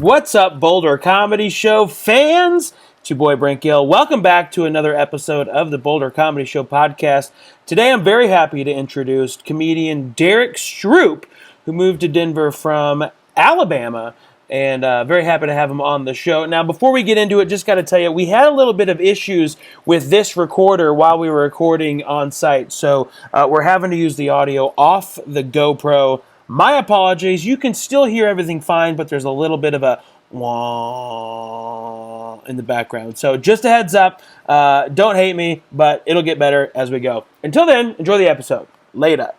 What's up, Boulder Comedy Show fans? It's your boy, Brent Gill. Welcome back to another episode of the Boulder Comedy Show podcast. Today, I'm very happy to introduce comedian Derrick Stroup, who moved to Denver from Alabama, and very happy to have him on the show. Now, before we get into it, just got to tell you, we had a little bit of issues with this recorder while we were recording on site, so we're having to use the audio off the GoPro. My apologies. You can still hear everything fine, but there's a little bit of a wah in the background. So just a heads up. Don't hate me, but it'll get better as we go. Until then, enjoy the episode. Later.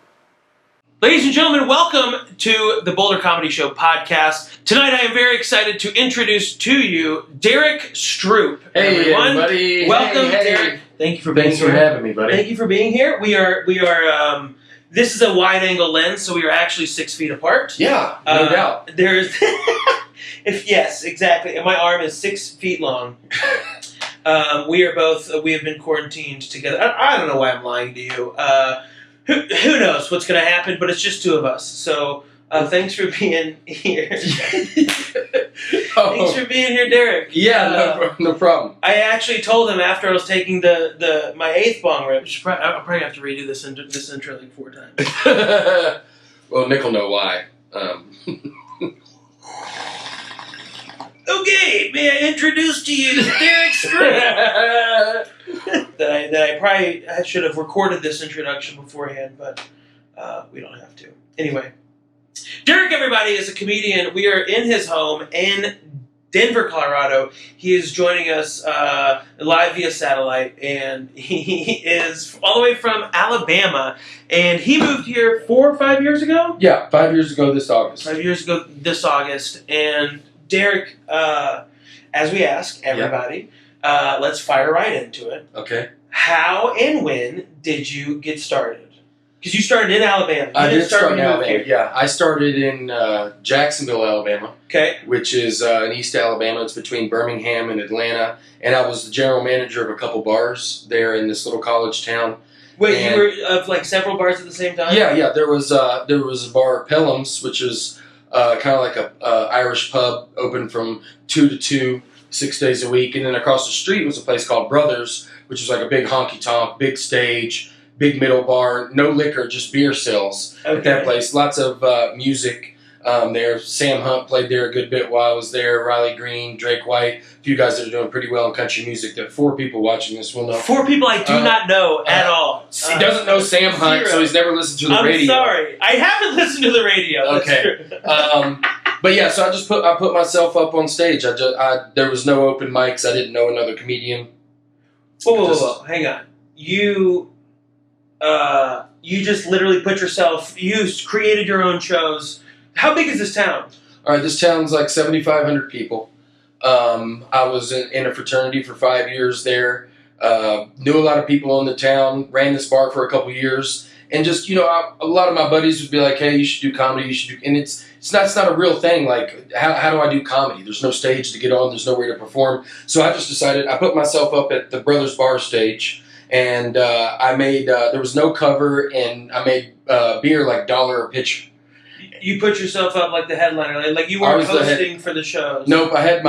Ladies and gentlemen, welcome to the Boulder Comedy Show podcast. Tonight I am very excited to introduce to you Derrick Stroup. Hey, everyone. everybody. Welcome, hey. Derrick. Thank you for being here. Thanks for having me, buddy. Thank you for being here. We are. This is a wide-angle lens, so we are actually 6 feet apart. Yeah, no doubt. There's, yes, exactly. And my arm is 6 feet long. We have been quarantined together. I don't know why I'm lying to you. Who knows what's going to happen? But it's just two of us. So thanks for being here. Thanks for being here, Derrick. Yeah, no problem. I actually told him after I was taking my 8th bong rip. I'll probably have to redo this intro like 4 times. Well, Nick will know why. Okay, may I introduce to you Derrick Stroup? that I probably should have recorded this introduction beforehand, but we don't have to. Anyway, Derrick, everybody, is a comedian. We are in his home in Denver, Colorado. He is joining us live via satellite, and he is all the way from Alabama, and he moved here 4 or 5 years ago? Yeah, 5 years ago this August. 5 years ago this August, and Derrick, as we ask everybody, let's fire right into it. Okay. How and when did you get started? Because you started in Alabama. I did start in Alabama. Yeah, I started in Jacksonville, Alabama. Okay. Which is in East Alabama. It's between Birmingham and Atlanta. And I was the general manager of a couple bars there in this little college town. Wait, you were of like several bars at the same time? Yeah. There was a bar, Pelham's, which is kind of like a Irish pub, open from 2 to 2, 6 days a week. And then across the street was a place called Brothers, which is like a big honky-tonk, big stage, big middle bar, no liquor, just beer sales at that place. Lots of music there. Sam Hunt played there a good bit while I was there. Riley Green, Drake White, a few guys that are doing pretty well in country music that 4 people watching this will know. 4 people I do not know at all. He doesn't know Sam Hunt, so he's never listened to the radio. I'm sorry. I haven't listened to the radio. That's okay. True. But yeah, so I put myself up on stage. There was no open mics. I didn't know another comedian. Whoa. Hang on. You just literally you created your own shows. How big is this town? All right, this town's like 7,500 people. I was in a fraternity for 5 years there. Knew a lot of people in the town. Ran this bar for a couple years. And just, a lot of my buddies would be like, hey, you should do comedy. And it's not a real thing. Like, how do I do comedy? There's no stage to get on. There's nowhere to perform. So I just decided, I put myself up at the Brothers Bar stage. And I made, there was no cover, and I made beer like $1 a pitcher. You put yourself up like the headliner, like you weren't hosting for the shows. Nope, I had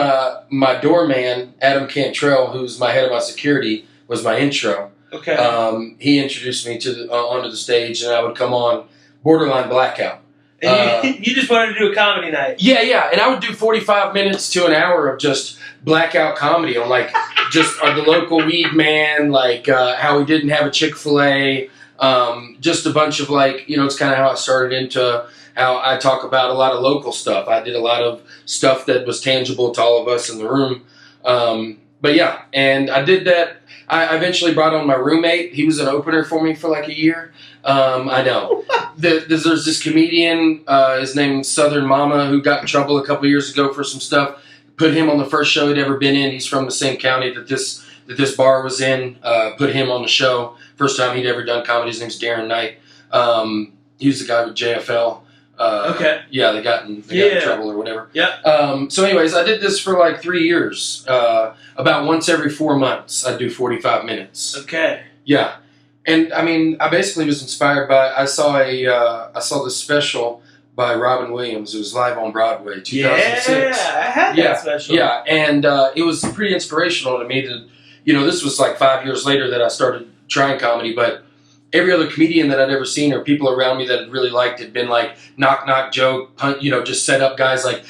my doorman, Adam Cantrell, who's my head of my security, was my intro. Okay. He introduced me onto the stage, and I would come on borderline blackout. And you just wanted to do a comedy night. Yeah, and I would do 45 minutes to an hour of just blackout comedy on like just the local weed man, like how we didn't have a Chick-fil-A, just a bunch of like, it's kind of how I started into how I talk about a lot of local stuff. I did a lot of stuff that was tangible to all of us in the room. But yeah, and I did that. I eventually brought on my roommate. He was an opener for me for like a year. I know. There's this comedian, his name's Southern Mama, who got in trouble a couple years ago for some stuff. Put him on the first show he'd ever been in. He's from the same county that this bar was in. Put him on the show. First time he'd ever done comedy. His name's Darren Knight. He was the guy with JFL. Okay. Yeah, they got in trouble or whatever. Yeah. So anyways, I did this for like 3 years. About once every 4 months, I'd do 45 minutes. Okay. Yeah. And I mean, I basically was inspired by, I saw this special by Robin Williams. It was live on Broadway, 2006. Yeah, I had that special. Yeah, and it was pretty inspirational to me that, this was like 5 years later that I started trying comedy, but every other comedian that I'd ever seen or people around me that I'd really liked had been like knock, knock, joke, punt, just set up guys like,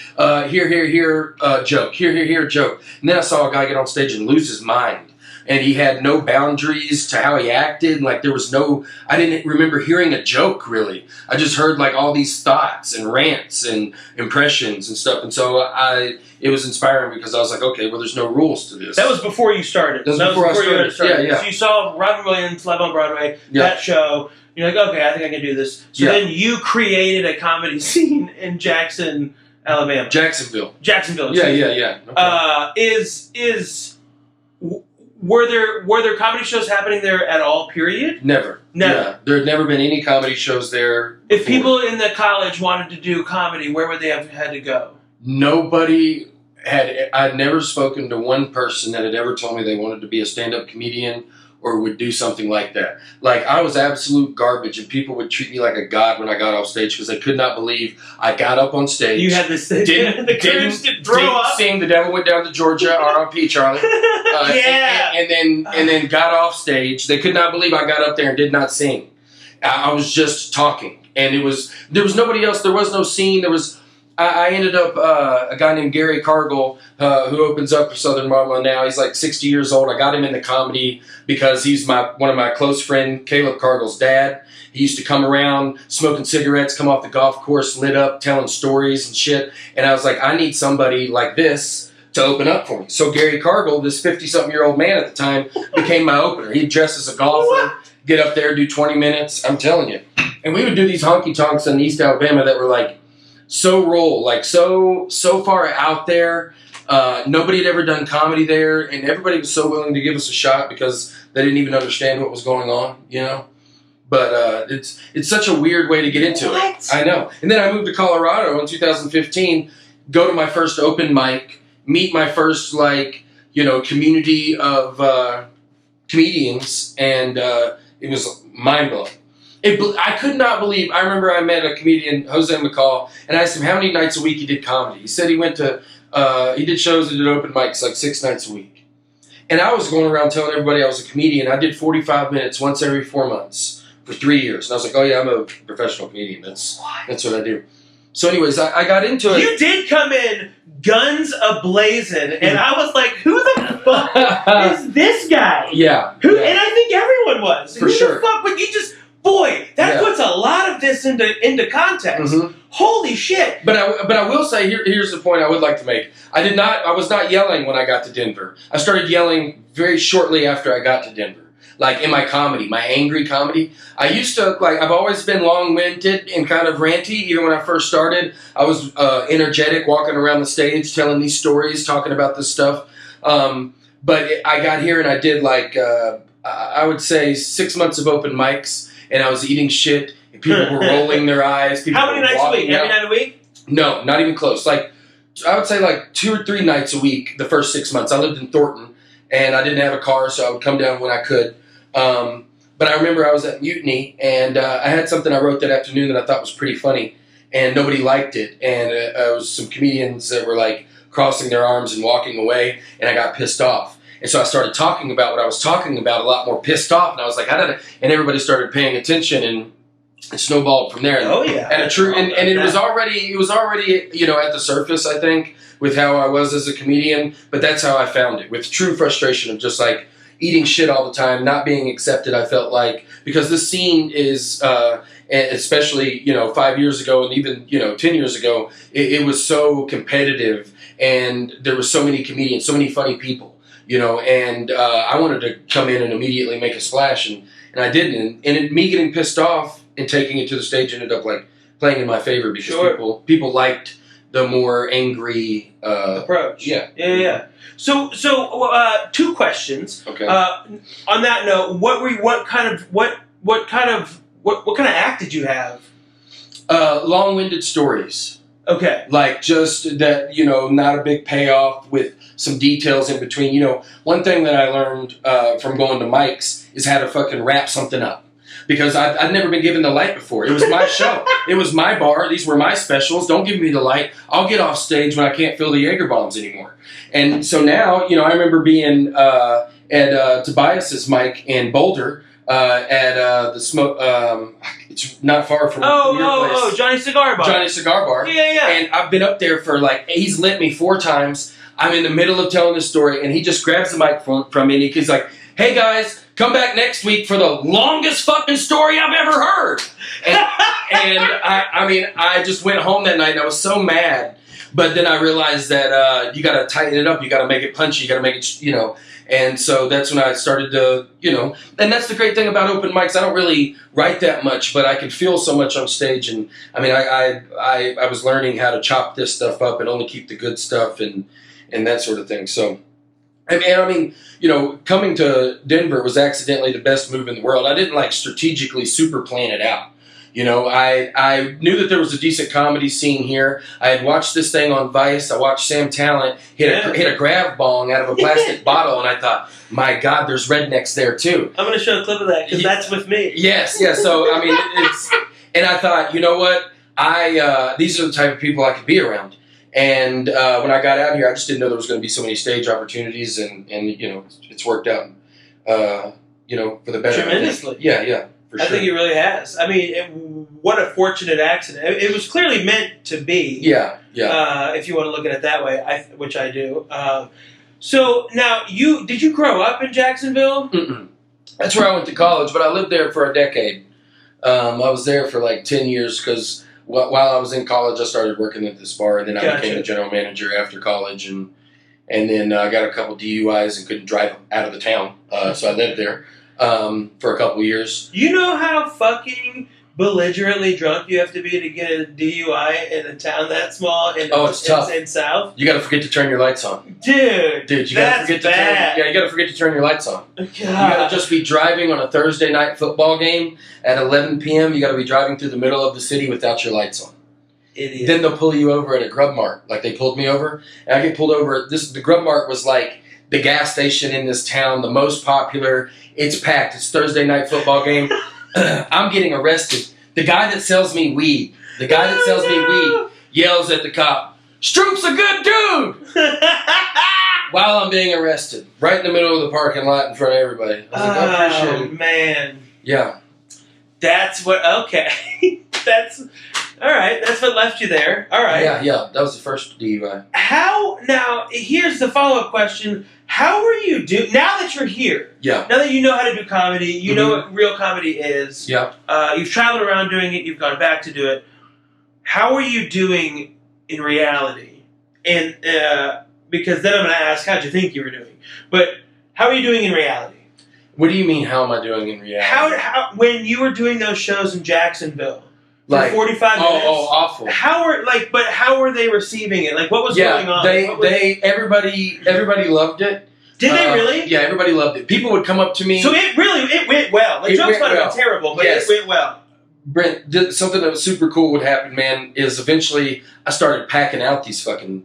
here, joke, here, joke. And then I saw a guy get on stage and lose his mind. And he had no boundaries to how he acted. Like I didn't remember hearing a joke really. I just heard like all these thoughts and rants and impressions and stuff. And so it was inspiring because I was like, okay, well, there's no rules to this. That was before you started. That was before I started. Yeah. So you saw Robin Williams live on Broadway, that show. You're like, okay, I think I can do this. So then you created a comedy scene in Jackson, Alabama. Jacksonville. Yeah. Okay. Were there comedy shows happening there at all, period? Never. Yeah, there had never been any comedy shows there before. If people in the college wanted to do comedy, where would they have had to go? Nobody I'd never spoken to one person that had ever told me they wanted to be a stand-up comedian or would do something like that. Like, I was absolute garbage, and people would treat me like a god when I got off stage because they could not believe I got up on stage. You had the courage to throw up. Sing The Devil Went Down to Georgia, R.I.P. Charlie. And then got off stage. They could not believe I got up there and did not sing. I was just talking. And there was nobody else. There was no scene. I ended up, a guy named Gary Cargill, who opens up for Southern Mama now. He's like 60 years old. I got him into comedy because he's one of my close friend, Caleb Cargill's dad. He used to come around smoking cigarettes, come off the golf course, lit up, telling stories and shit. And I was like, I need somebody like this to open up for me. So Gary Cargill, this 50-something-year-old man at the time, became my opener. He'd dress as a golfer, get up there, do 20 minutes. I'm telling you. And we would do these honky-tonks in East Alabama that were like, so so far out there. Nobody had ever done comedy there, and everybody was so willing to give us a shot because they didn't even understand what was going on, But it's such a weird way to get into it. I know. And then I moved to Colorado in 2015, go to my first open mic, meet my first community of comedians, and it was mind blowing. I could not believe. I remember I met a comedian, Jose McCall, and I asked him how many nights a week he did comedy. He said he went to, he did shows and did open mics like 6 nights a week. And I was going around telling everybody I was a comedian. I did 45 minutes once every 4 months for 3 years. And I was like, oh yeah, I'm a professional comedian. That's what I do. So anyways, I got into it. You did come in guns a-blazing, and I was like, who the fuck is this guy? Yeah. And I think everyone was. For sure. Who the fuck? But you just... Boy, that puts a lot of this into context. Mm-hmm. Holy shit! But I will say here's the point I would like to make. I was not yelling when I got to Denver. I started yelling very shortly after I got to Denver. Like in my comedy, my angry comedy. I used to I've always been long-winded and kind of ranty. Even when I first started, I was energetic, walking around the stage, telling these stories, talking about this stuff. But I got here and I did I would say 6 months of open mics. And I was eating shit, and people were rolling their eyes. How many nights a week? Every night a week? No, not even close. I would say 2 or 3 nights a week the first 6 months. I lived in Thornton, and I didn't have a car, so I would come down when I could. But I remember I was at Mutiny, and I had something I wrote that afternoon that I thought was pretty funny, and nobody liked it. And it was some comedians that were crossing their arms and walking away, and I got pissed off. And so I started talking about what I was talking about a lot more pissed off. And I was like, and everybody started paying attention, and it snowballed from there. Oh, yeah. And it was already, at the surface, I think, with how I was as a comedian. But that's how I found it, with true frustration of just eating shit all the time, not being accepted, I felt like. Because this scene is, especially, 5 years ago and even, 10 years ago, it was so competitive. And there were so many comedians, so many funny people. And I wanted to come in and immediately make a splash, and I didn't. And me getting pissed off and taking it to the stage ended up playing in my favor because people liked the more angry approach. Yeah. So 2 questions. Okay. On that note, what kind of act did you have? Long-winded stories. Okay. Just that, not a big payoff with some details in between. One thing that I learned from going to mics is how to fucking wrap something up. because I'd never been given the light before. It was my show. It was my bar. These were my specials. Don't give me the light. I'll get off stage when I can't feel the Jaeger bombs anymore. And so now, I remember being at Tobias's mic in Boulder at the smoke. It's not far from your place. Johnny Cigar Bar. Johnny Cigar Bar. Yeah. And I've been up there for he's lit me 4 times. I'm in the middle of telling this story, and he just grabs the mic from me, and he's like, "Hey guys, come back next week for the longest fucking story I've ever heard." And I just went home that night, and I was so mad. But then I realized that you got to tighten it up. You got to make it punchy. You got to make it, And so that's when I started to, And that's the great thing about open mics. I don't really write that much, but I can feel so much on stage. And I was learning how to chop this stuff up and only keep the good stuff and that sort of thing. So, coming to Denver was accidentally the best move in the world. I didn't strategically super plan it out. I knew that there was a decent comedy scene here. I had watched this thing on Vice. I watched Sam Talent hit a grab bong out of a plastic bottle, and I thought, my God, there's rednecks there too. I'm going to show a clip of that because that's with me. Yes. So and I thought, you know what? These are the type of people I could be around. And when I got out here, I just didn't know there was going to be so many stage opportunities, and it's worked out, for the better. Tremendously. Yeah. I think it really has. What a fortunate accident. It was clearly meant to be. Yeah. If you want to look at it that way, which I do. So now, did you grow up in Jacksonville? Mm-mm. That's where I went to college, but I lived there for a decade. I was there for 10 years because while I was in college, I started working at this bar, and then I became the general manager after college, and then I got a couple DUIs and couldn't drive out of the town, so I lived there. For a couple of years. You know how fucking belligerently drunk you have to be to get a DUI in a town that small in tough. In South? You got to forget to turn your lights on. Dude, you got to forget bad. you got to forget to turn your lights on. God. You got to just be driving on a Thursday night football game at 11 p.m. You got to be driving through the middle of the city without your lights on. Idiot. Then they'll pull you over at a Grub Mart, like they pulled me over, and I get pulled over. The Grub Mart was the gas station in this town, the most popular. It's packed. It's Thursday night football game. I'm getting arrested. The guy that sells me weed, yells at the cop, "Stroop's a good dude!" While I'm being arrested. Right in the middle of the parking lot in front of everybody. I was like, I appreciate it. Man. Yeah. That's what, okay. All right, that's what left you there. All right. Yeah. That was the first DUI. Now, here's the follow-up question. How are you doing, now that you're here? Yeah. Now that you know how to do comedy, you know what real comedy is. Yeah. You've traveled around doing it, you've gone back to do it. How are you doing in reality? And, because then I'm going to ask, how'd you think you were doing? But how are you doing in reality? What do you mean, how am I doing in reality? How when you were doing those shows in Jacksonville, for 45 minutes. Oh, awful. How were they receiving it? What was going on? Everybody loved it. Did they really? Yeah, everybody loved it. People would come up to me. So it went well. The jokes might have been terrible, but it went well. Brent, something that was super cool would happen, man, is eventually I started packing out these. I didn't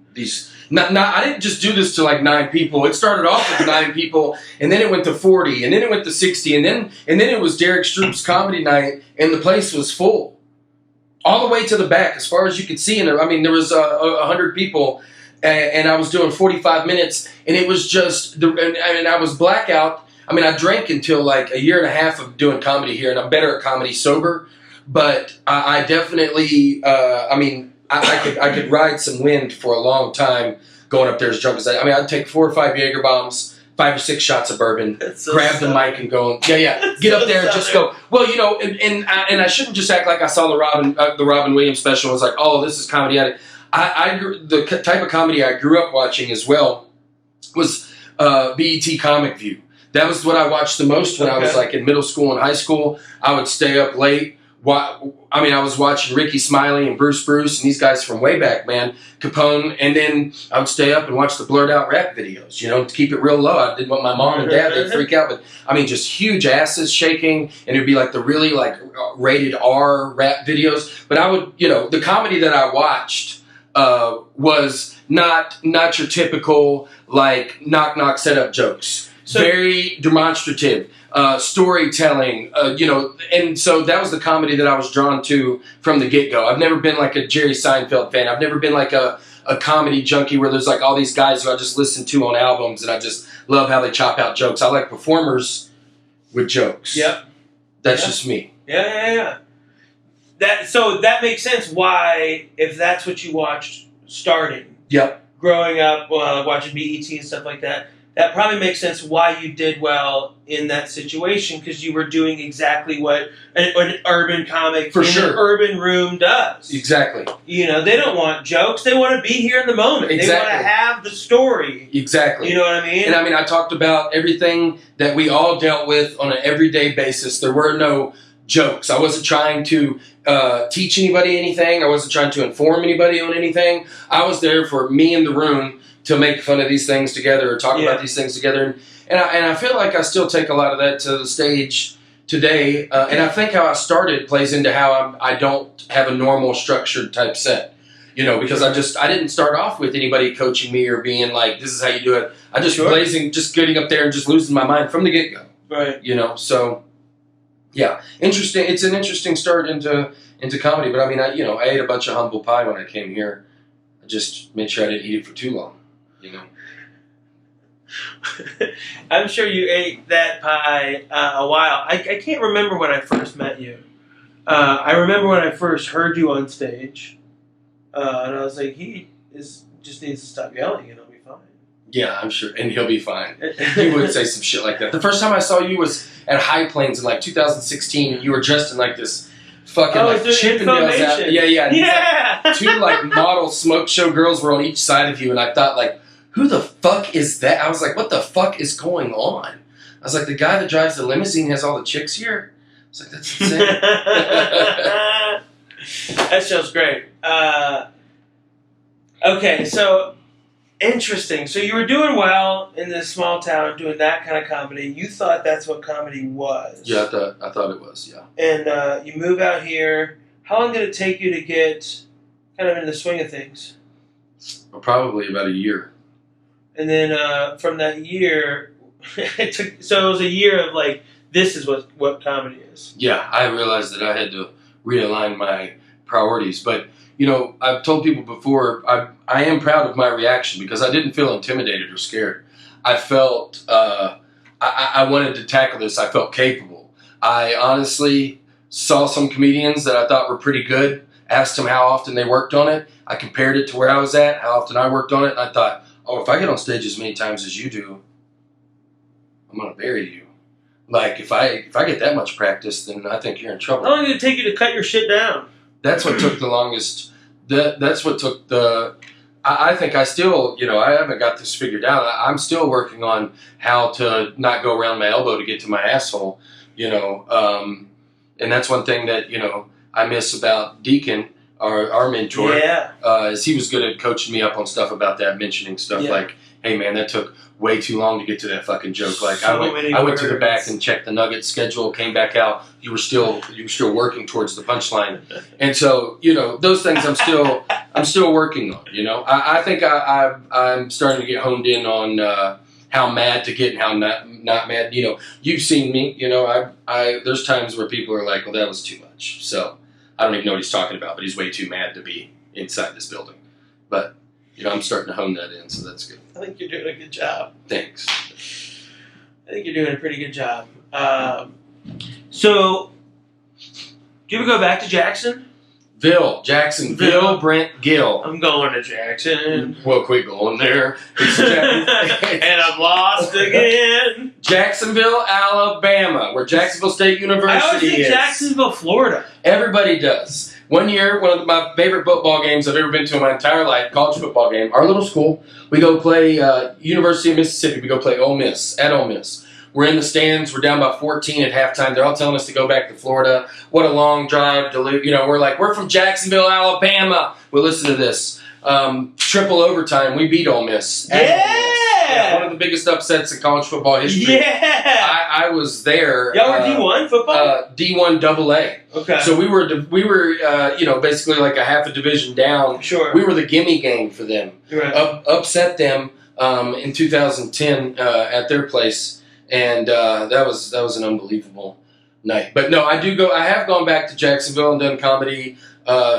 just do this to 9 people. It started off with 9 people, and then it went to 40, and then it went to 60, and then it was Derrick Stroup's comedy night, and the place was full. All the way to the back, as far as you could see. And there was 100 people, and I was doing 45 minutes, and it was just, I was blackout. I drank until a year and a half of doing comedy here, and I'm better at comedy sober. But I definitely, I could ride some wind for a long time going up there as drunk as I'd take 4 or 5 Jaeger bombs, 5 or 6 shots of bourbon, grab the mic and go, get up there and just go. Well, and I shouldn't just act like I saw the Robin Williams special and was like, oh, this is comedy. The type of comedy I grew up watching as well was BET Comic View. That was what I watched the most when I was in middle school and high school. I would stay up late. I was watching Ricky Smiley and Bruce and these guys from way back, man, Capone, and then I would stay up and watch the blurred out rap videos, to keep it real low. I didn't want my mom and dad to freak out, but just huge asses shaking, and it would be the really rated R rap videos. But I would, the comedy that I watched was not your typical knock knock setup jokes. very demonstrative, storytelling, and so that was the comedy that I was drawn to from the get-go. I've never been like a Jerry Seinfeld fan. I've never been like a comedy junkie where there's like all these guys who I just listen to on albums and I just love how they chop out jokes. I like performers with jokes. Yep. That's just me. Yeah. So that makes sense why, if that's what you watched starting. Yep. Growing up, watching BET and stuff like that, that probably makes sense why you did well in that situation, because you were doing exactly what an urban comic For in sure. an urban room does. Exactly. They don't want jokes. They want to be here in the moment. Exactly. They want to have the story. Exactly. You know what I mean? And I mean, I talked about everything that we all dealt with on an everyday basis. There were no jokes. I wasn't trying to teach anybody anything. I wasn't trying to inform anybody on anything. I was there for me in the room to make fun of these things together or talk about these things together. And I feel like I still take a lot of that to the stage today. And I think how I started plays into how I don't have a normal structured type set. Because I didn't start off with anybody coaching me or being like, this is how you do it. I just just getting up there and just losing my mind from the get-go. Right. So yeah, interesting. It's an interesting start into comedy. But I mean, I ate a bunch of humble pie when I came here. I just made sure I didn't eat it for too long. I'm sure you ate that pie a while. I can't remember when I first met you. I remember when I first heard you on stage, and I was like, just needs to stop yelling and I'll be fine. Yeah, I'm sure, and he'll be fine. He would say some shit like that. The first time I saw you was at High Plains in like 2016, and you were dressed in like this fucking Chippendales outfit. Yeah. Yeah. Two like model smoke show girls were on each side of you, and I thought like, who the fuck is that? I was like, what the fuck is going on? I was like, the guy that drives the limousine has all the chicks here? I was like, that's insane. That show's great. Okay, so interesting. So you were doing well in this small town, doing that kind of comedy. You thought that's what comedy was. Yeah, I thought it was, yeah. And you move out here. How long did it take you to get kind of into the swing of things? Well, probably about a year. And then from that year, so it was a year of like, this is what comedy is. Yeah, I realized that I had to realign my priorities. But, I've told people before, I am proud of my reaction because I didn't feel intimidated or scared. I felt I wanted to tackle this. I felt capable. I honestly saw some comedians that I thought were pretty good, asked them how often they worked on it. I compared it to where I was at, how often I worked on it, and I thought, oh, if I get on stage as many times as you do, I'm going to bury you. Like, if I get that much practice, then I think you're in trouble. How long did it take you to cut your shit down? That's what took the longest. That's what took the... I think I still, I haven't got this figured out. I'm still working on how to not go around my elbow to get to my asshole, and that's one thing that, I miss about Deacon, our mentor. Yeah. Is he was good at coaching me up on stuff about that, mentioning stuff like, hey man, that took way too long to get to that fucking joke. Like I went to the back and checked the Nuggets schedule, came back out. You were still working towards the punchline, and so those things I'm still working on. I think I'm starting to get honed in on how mad to get and how not mad. You've seen me. There's times where people are like, well, that was too much. So I don't even know what he's talking about, but he's way too mad to be inside this building. But I'm starting to hone that in, so that's good. I think you're doing a good job. Thanks. I think you're doing a pretty good job. So, do you ever go back to Jacksonville, Brent, Gill. I'm going to Jackson. Well, quit going there. And I'm lost again. Jacksonville, Alabama, where Jacksonville State University I always think is. Jacksonville, Florida. Everybody does. One year, one of my favorite football games I've ever been to in my entire life, college football game, our little school, we go play University of Mississippi. We go play Ole Miss, at Ole Miss. We're in the stands. We're down by 14 at halftime. They're all telling us to go back to Florida. What a long drive to leave. We're like, we're from Jacksonville, Alabama. Well, listen to this. Triple overtime. We beat Ole Miss. Yeah! One of the biggest upsets in college football history. Yeah! I was there. Y'all were D1 football? D1 AA. Okay. So we were basically like a half a division down. Sure. We were the gimme game for them. Right. Upset them in 2010 at their place. and that was an unbelievable night. But no, I have gone back to Jacksonville and done comedy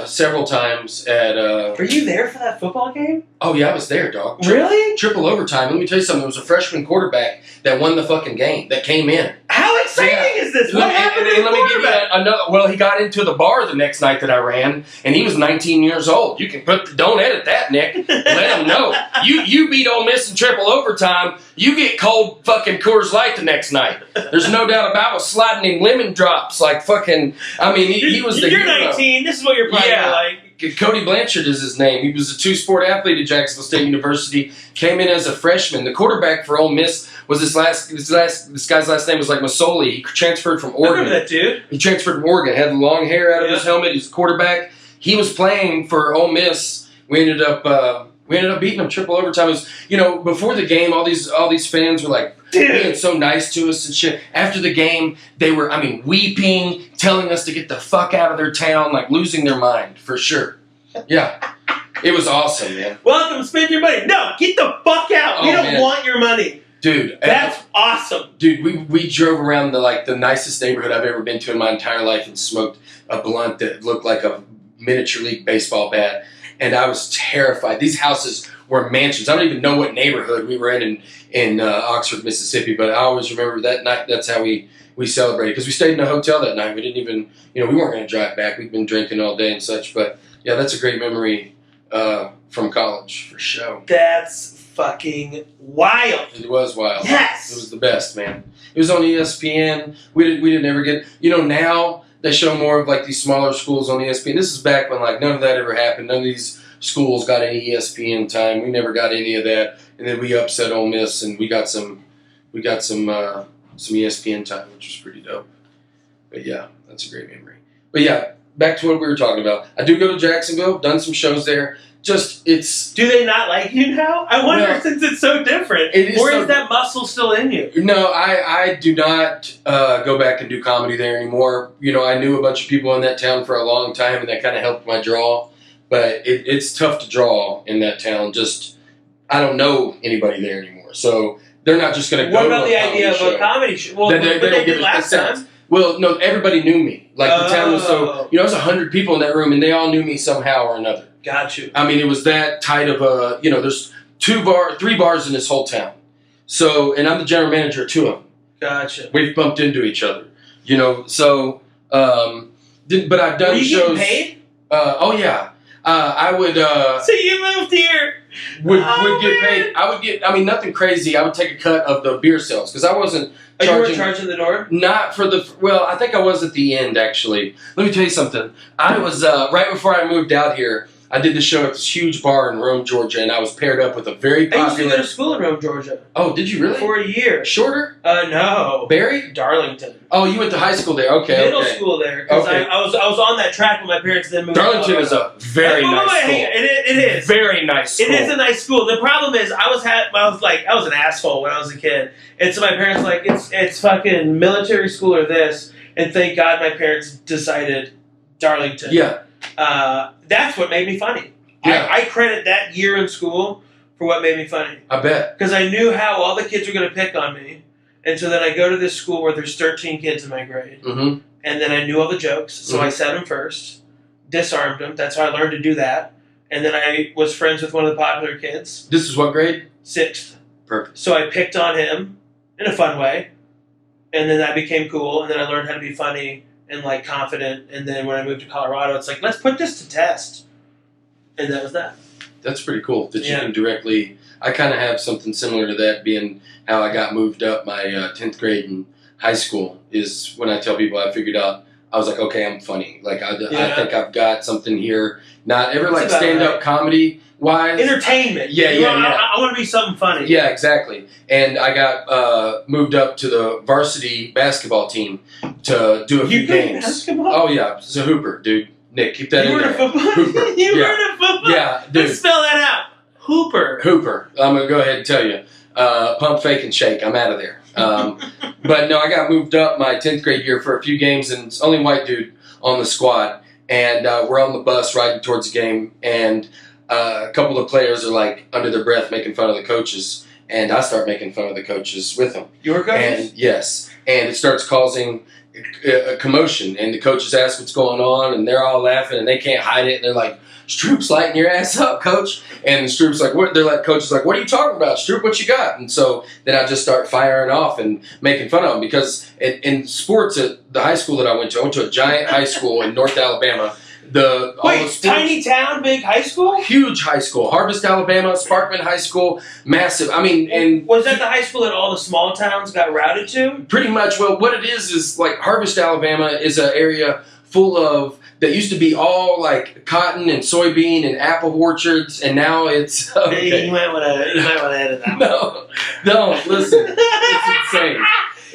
several times at. Were you there for that football game? Oh yeah, I was there, dog. Really? Triple overtime. Let me tell you something. There was a freshman quarterback that won the fucking game. That came in. How exciting is this? What happened to the let me give you quarterback? another. Well, he got into the bar the next night that I ran, and he was 19 years old. You can don't edit that, Nick. Let him know. You beat Ole Miss in triple overtime. You get cold fucking Coors Light the next night. There's no doubt about it. I was sliding him lemon drops like fucking. I mean, he was the You're hero. 19. This is what you're probably like. Cody Blanchard is his name. He was a two-sport athlete at Jacksonville State University. Came in as a freshman. The quarterback for Ole Miss was this guy's last name was like Masoli. He transferred from Oregon. I remember that dude. He transferred from Oregon. Had the long hair out of his helmet. He's a quarterback. He was playing for Ole Miss. We ended up beating him triple overtime. It was, before the game, all these fans were like being so nice to us and shit. After the game, they were, weeping, telling us to get the fuck out of their town, like losing their mind for sure. Yeah, it was awesome, man. Welcome, spend your money. No, get the fuck out. We don't want your money, dude. That's awesome, dude. We drove around the nicest neighborhood I've ever been to in my entire life and smoked a blunt that looked like a miniature league baseball bat. And I was terrified. These houses were mansions. I don't even know what neighborhood we were in Oxford, Mississippi, but I always remember that night. That's how we celebrated, because we stayed in a hotel that night. We didn't even, we weren't going to drive back. We'd been drinking all day and such. But yeah, that's a great memory from college for sure. That's fucking wild. It was wild. Yes, it was the best, man. It was on ESPN. We didn't ever get. Now they show more of like these smaller schools on ESPN. This is back when like none of that ever happened. None of these schools got any ESPN time. We never got any of that. And then we upset Ole Miss and we got some ESPN time, which was pretty dope. But yeah, that's a great memory. But yeah, back to what we were talking about. I do go to Jacksonville, done some shows there. Do they not like you now? I wonder, since it's so different. Is that muscle still in you? No, I do not go back and do comedy there anymore. I knew a bunch of people in that town for a long time, and that kind of helped my draw. But it's tough to draw in that town. I don't know anybody there anymore. So they're not just going to go to a comedy show. What about the idea of a comedy show? Well, they did last time. Well, no, everybody knew me. Like, the town was so... it was 100 people in that room, and they all knew me somehow or another. Got you. It was that tight of a... there's 3 bars in this whole town. So, and I'm the general manager of 2 of them. Gotcha. We've bumped into each other. So... but I've done shows... Were you getting paid? Oh, yeah. I would... So you moved here. Would get paid. I would get... nothing crazy. I would take a cut of the beer sales, because I wasn't... You were charging the door? Not for the... Well, I think I was at the end, actually. Let me tell you something. I was... right before I moved out here, I did the show at this huge bar in Rome, Georgia, and I was paired up with a very popular... I used to go to school in Rome, Georgia. Oh, did you really? For a year. Shorter? No. Barry? Darlington. Oh, you went to high school there. Okay, Middle school there. Because I was on that track when my parents then moved. Darlington is a very nice school. It is. Very nice school. It is a nice school. The problem is I was an asshole when I was a kid. And so my parents were like, it's fucking military school or this. And thank God my parents decided Darlington. Yeah. That's what made me funny. Yeah. I credit that year in school for what made me funny. I bet. Because I knew how all the kids were going to pick on me. And so then I go to this school where there's 13 kids in my grade. Mm-hmm. And then I knew all the jokes. So I said them first. Disarmed them. That's how I learned to do that. And then I was friends with one of the popular kids. This is what grade? 6th. Perfect. So I picked on him in a fun way. And then that became cool. And then I learned how to be funny and like confident. And then when I moved to Colorado, it's like, let's put this to test. And that was that. That's pretty cool that you can directly... I kind of have something similar to that, being how I got moved up my 10th grade in high school, is when I tell people I figured out, I was like, okay, I'm funny. Like, I think I've got something here. Not ever like stand-up comedy-wise. Entertainment. Yeah. I want to be something funny. Yeah, exactly. And I got moved up to the varsity basketball team to do a few games. Basketball? Oh, yeah. It's a hooper, dude. Nick, keep that in there. You were in a football? Hooper. You were in a football? Yeah, dude. Let's spell that out. Hooper. I'm going to go ahead and tell you. Pump, fake, and shake. I'm out of there. But no, I got moved up my 10th grade year for a few games, and it's only white dude on the squad. And we're on the bus riding towards the game, and a couple of players are like under their breath making fun of the coaches. and I start making fun of the coaches with them. Your coaches? And yes, and it starts causing a commotion, and the coaches ask what's going on, and they're all laughing, and they can't hide it, and they're like, Stroop's lighting your ass up, coach. And Stroop's like, what? They're like, coach is like, what are you talking about, Stroop? What you got? And so then I just start firing off and making fun of them, because in sports at the high school that I went to a giant high school in North Alabama. Tiny town, big high school? Huge high school. Harvest, Alabama, Sparkman High School, massive. I mean, and was that the high school that all the small towns got routed to? Pretty much. Well, what it is like Harvest, Alabama is an area full of, that used to be all like cotton and soybean and apple orchards, and now it's okay. You might want to edit that. No, listen, it's insane.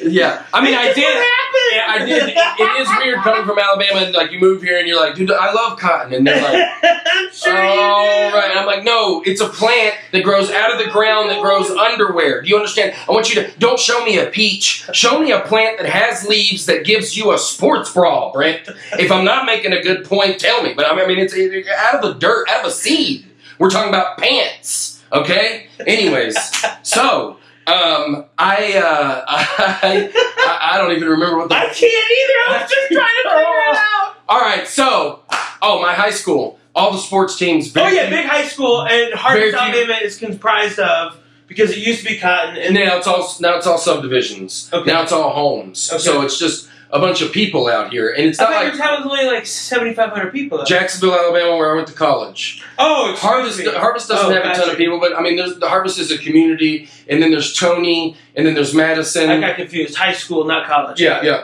Yeah, I mean, I did. Yeah, I did. It is weird coming from Alabama, and like you move here, and you're like, dude, I love cotton, and they're like, I'm sure oh, right. And I'm like, no, it's a plant that grows out of the ground that grows underwear. Do you understand? I want you to don't show me a peach. Show me a plant that has leaves that gives you a sports bra, Brent. If I'm not making a good point, tell me. But I mean, it's out of the dirt, out of a seed. We're talking about pants, okay? Anyways, so. I don't even remember what I can't either. I was just trying to figure it out. All right, so my high school, all the sports teams. Big high school, and Harvest, Alabama is comprised of, because it used to be cotton, and now it's all subdivisions. Okay. Now it's all homes. Okay. So it's just a bunch of people out here, and it's not like your town was only like 7,500 people. Jacksonville, Alabama, where I went to college. Oh, Harvest doesn't have a ton of people, but I mean, the Harvest is a community, and then there's Tony, and then there's Madison. I got confused. High school, not college. Yeah.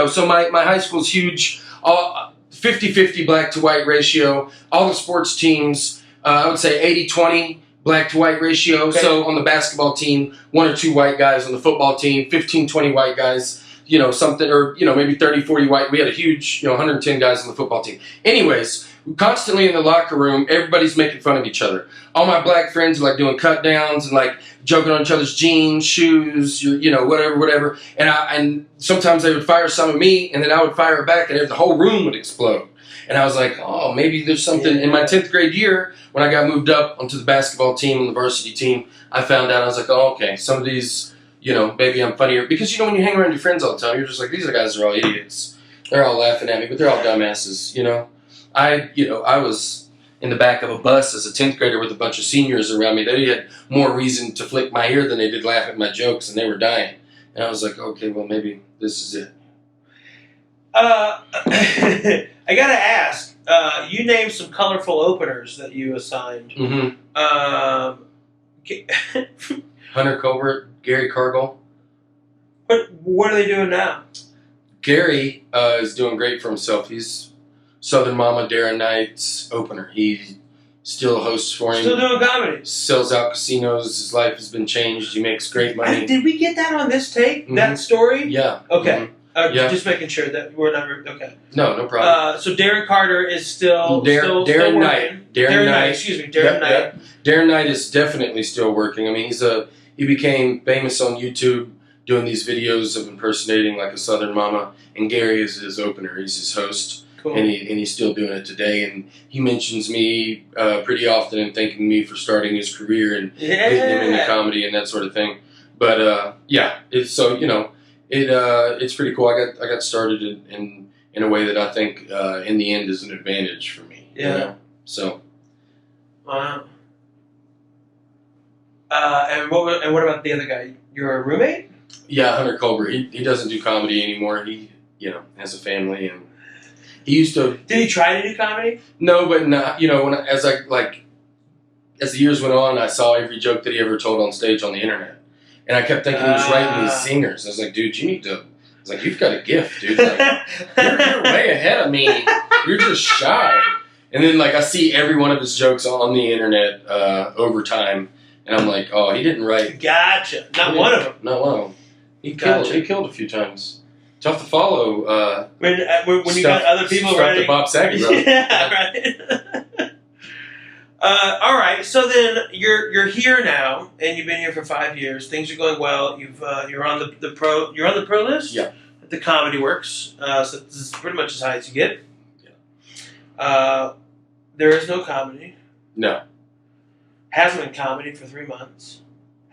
So my high school's huge. 50-50 black to white ratio. All the sports teams, I would say 80-20 black to white ratio. Okay. So on the basketball team, 1 or 2 white guys. On the football team, 15-20 white guys. Something, or, maybe 30-40 white. We had a huge, 110 guys on the football team. Anyways, constantly in the locker room, everybody's making fun of each other. All my black friends are like doing cut downs and like joking on each other's jeans, shoes, whatever. And sometimes they would fire some at me, and then I would fire it back, and the whole room would explode. And I was like, oh, maybe there's something. Yeah. In my 10th grade year, when I got moved up onto the basketball team and the varsity team, I found out, I was like, oh, okay, some of these, maybe I'm funnier. Because, when you hang around your friends all the time, you're just like, these guys are all idiots. They're all laughing at me, but they're all dumbasses, I was in the back of a bus as a 10th grader with a bunch of seniors around me. They had more reason to flick my ear than they did laugh at my jokes, and they were dying. And I was like, okay, well, maybe this is it. I gotta ask, you named some colorful openers that you assigned. Mm-hmm. Hunter Colbert, Gary Cargill. What are they doing now? Gary is doing great for himself. He's Southern Mama Darren Knight's opener. He still hosts for him. Still doing comedy. Sells out casinos. His life has been changed. He makes great money. Did we get that on this tape? Mm-hmm. That story? Yeah. Okay. Mm-hmm. Just making sure that we're not... Okay. No problem. So Darren Carter is still Darren Knight. Darren Knight. Excuse me. Darren Knight. Yep. Darren Knight is definitely still working. I mean, he became famous on YouTube doing these videos of impersonating like a Southern mama, and Gary is his opener. He's his host. Cool. And he's still doing it today, and he mentions me pretty often and thanking me for starting his career and getting him into comedy and that sort of thing. But it's it's pretty cool. I got started in a way that I think in the end is an advantage for me. Yeah. So. Wow. And what about the other guy? Your roommate? Yeah, Hunter Colbert. He doesn't do comedy anymore. He has a family, and he used to. Did he try to do comedy? No, but not. As the years went on, I saw every joke that he ever told on stage on the internet, and I kept thinking he was writing these singers. I was like, dude, you need to. I was like, you've got a gift, dude. Like, you're way ahead of me. You're just shy. And then I see every one of his jokes on the internet over time, and I'm like, oh, he didn't write. Gotcha. Not one of them. Not one of them. He killed a few times. Tough to follow. When you got other people writing. The Bob Saget brother. Yeah, right. All right. So then you're here now, and you've been here for 5 years. Things are going well. You're on the pro list. Yeah. At the Comedy Works. So this is pretty much as high as you get. Yeah. There is no comedy. No. Hasn't been comedy for 3 months.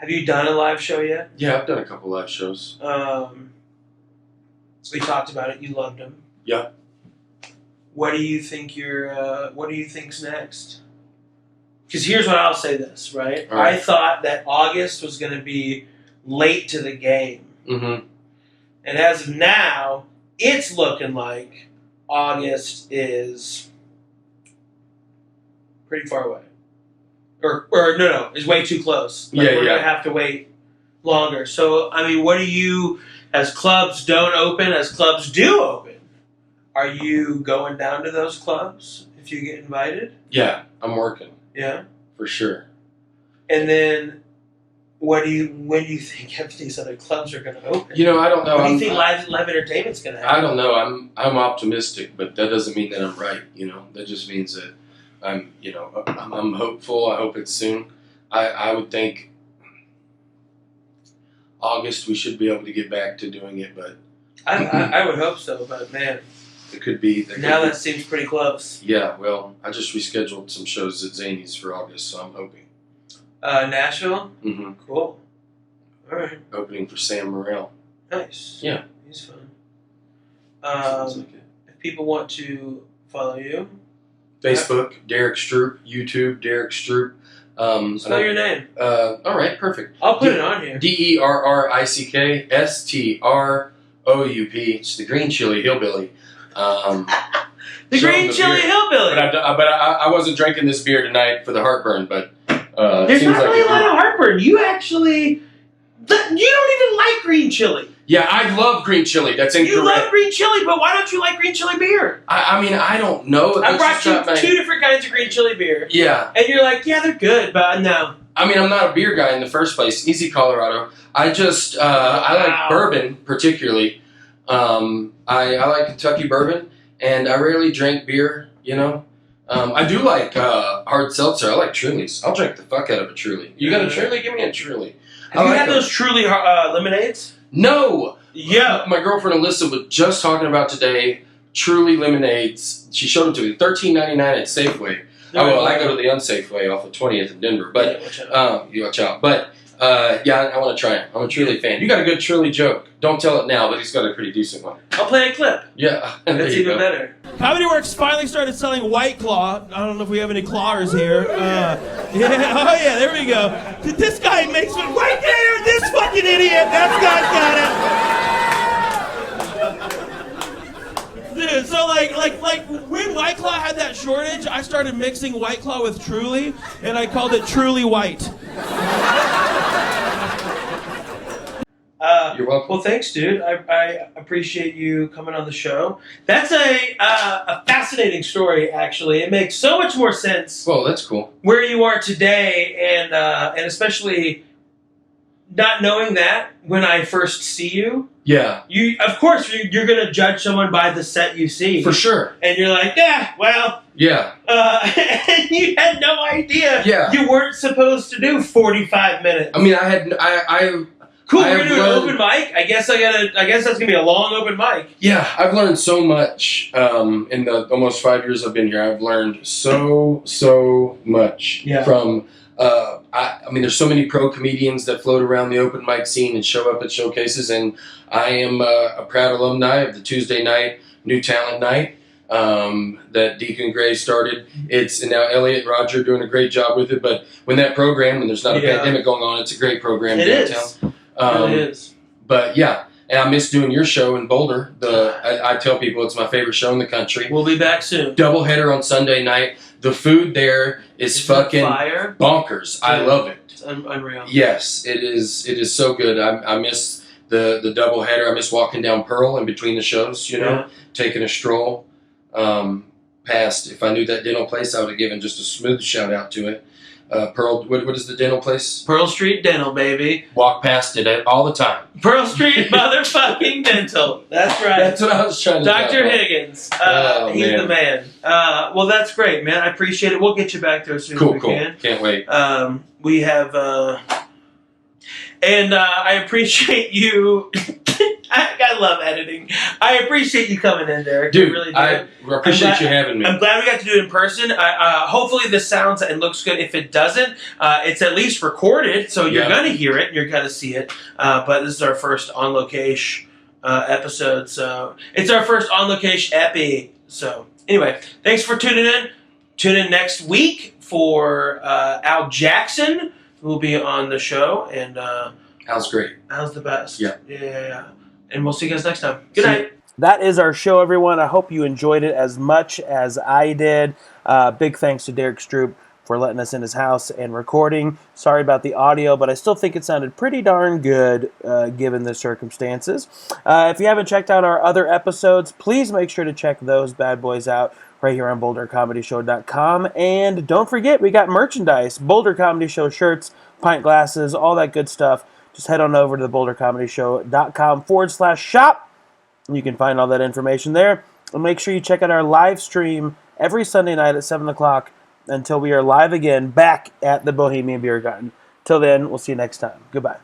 Have you done a live show yet? Yeah, I've done a couple live shows. We talked about it. You loved them. Yeah. What do you think what do you think's next? Because here's what I'll say this, right? All right. I thought that August was going to be late to the game. Mm-hmm. And as of now, it's looking like August is pretty far away. Or no, is way too close. We're going to have to wait longer. So, I mean, what do you, as clubs don't open, as clubs do open, are you going down to those clubs if you get invited? Yeah, I'm working. Yeah? For sure. And then, when do you think if these other clubs are going to open? I don't know. What do you think live entertainment's going to happen? I don't know. I'm optimistic, but that doesn't mean that I'm right. That just means that I'm hopeful. I hope it's soon. I would think August we should be able to get back to doing it, but I would hope so. But man, it could be. That seems pretty close. Yeah. Well, I just rescheduled some shows at Zany's for August, so I'm hoping. Nashville. Mm-hmm. Cool. All right. Opening for Sam Morrell. Nice. Yeah. He's fun. Sounds like it. If people want to follow you, Facebook, Derrick Stroup. YouTube, Derrick Stroup. Spell your name. All right, perfect. I'll put it on here. DerrickStroup. It's the Green Chili Hillbilly. The Green Chili Hillbilly. But I wasn't drinking this beer tonight for the heartburn. But there's not really a lot of heartburn. You don't even like green chili. Yeah, I love green chili. That's incorrect. You love green chili, but why don't you like green chili beer? I mean, I don't know. I brought you two different kinds of green chili beer. Yeah. And you're like, yeah, they're good, but no. I mean, I'm not a beer guy in the first place. Easy, Colorado. I just, I like bourbon, particularly. I like Kentucky bourbon, and I rarely drink beer, I do like hard seltzer. I like Trulies. I'll drink the fuck out of a Truly. You got a Truly? Give me a Truly. Have you had those Truly lemonades? No. Yeah. My girlfriend Alyssa was just talking about today Truly lemonades. She showed them to me. $13.99 at Safeway. I go to the unsafe way off of 20th in Denver. But you watch out. But I want to try it. I'm a Truly fan. You got a good Truly joke. Don't tell it now, but he's got a pretty decent one. I'll play a clip. Yeah. That's even better. Comedy Works finally started selling White Claw. I don't know if we have any clawers here. There we go. This guy makes it right there. This fucking idiot. That guy's got it. Dude, so like when White Claw had that shortage, I started mixing White Claw with Truly, and I called it Truly White. You're welcome. Well, thanks, dude. I appreciate you coming on the show. That's a fascinating story, actually. It makes so much more sense. Well, that's cool. Where you are today, and especially not knowing that when I first see you. Yeah. Of course, you're going to judge someone by the set you see. For sure. And you're like, yeah, well. Yeah. And you had no idea. Yeah. You weren't supposed to do 45 minutes. I mean, I Cool, we're gonna do an open mic. I guess that's gonna be a long open mic. Yeah, I've learned so much in the almost 5 years I've been here. I've learned so much from. I mean, there's so many pro comedians that float around the open mic scene and show up at showcases, and I am a proud alumni of the Tuesday night New Talent Night that Deacon Gray started. And now Elliot and Roger are doing a great job with it. But when there's not a pandemic going on, it's a great program downtown. It is. But yeah, and I miss doing your show in Boulder. I tell people it's my favorite show in the country. We'll be back soon. Doubleheader on Sunday night. The food there is fucking fire? Bonkers. Dude, I love it. It's unreal. Yes, it is. It is so good. I miss the doubleheader. I miss walking down Pearl in between the shows. Taking a stroll past. If I knew that dental place, I would have given just a smooth shout out to it. Pearl, what is the dental place? Pearl Street Dental, baby. Walk past it all the time. Pearl Street motherfucking Dental. That's right. That's what I was trying to Dr. Higgins. He's the man. Well, that's great, man. I appreciate it. We'll get you back there as soon as we can. Can't wait. We have... and I appreciate you... I love editing. I appreciate you coming in, Derrick. Dude, I really do. I appreciate you having me. I'm glad we got to do it in person. Hopefully this sounds and looks good. If it doesn't, it's at least recorded, so you're going to hear it. You're going to see it. But this is our first on-location episode, so it's our first on-location epi. So anyway, thanks for tuning in. Tune in next week for Al Jackson, who will be on the show. And Al's great. Al's the best. Yeah. And we'll see you guys next time. Good night. That is our show, everyone. I hope you enjoyed it as much as I did. Big thanks to Derrick Stroup for letting us in his house and recording. Sorry about the audio, but I still think it sounded pretty darn good given the circumstances. If you haven't checked out our other episodes, please make sure to check those bad boys out right here on BoulderComedyShow.com. And don't forget, we got merchandise, Boulder Comedy Show shirts, pint glasses, all that good stuff. Just head on over to the BoulderComedyShow.com/shop. You can find all that information there. And make sure you check out our live stream every Sunday night at 7 o'clock until we are live again back at the Bohemian Beer Garden. Till then, we'll see you next time. Goodbye.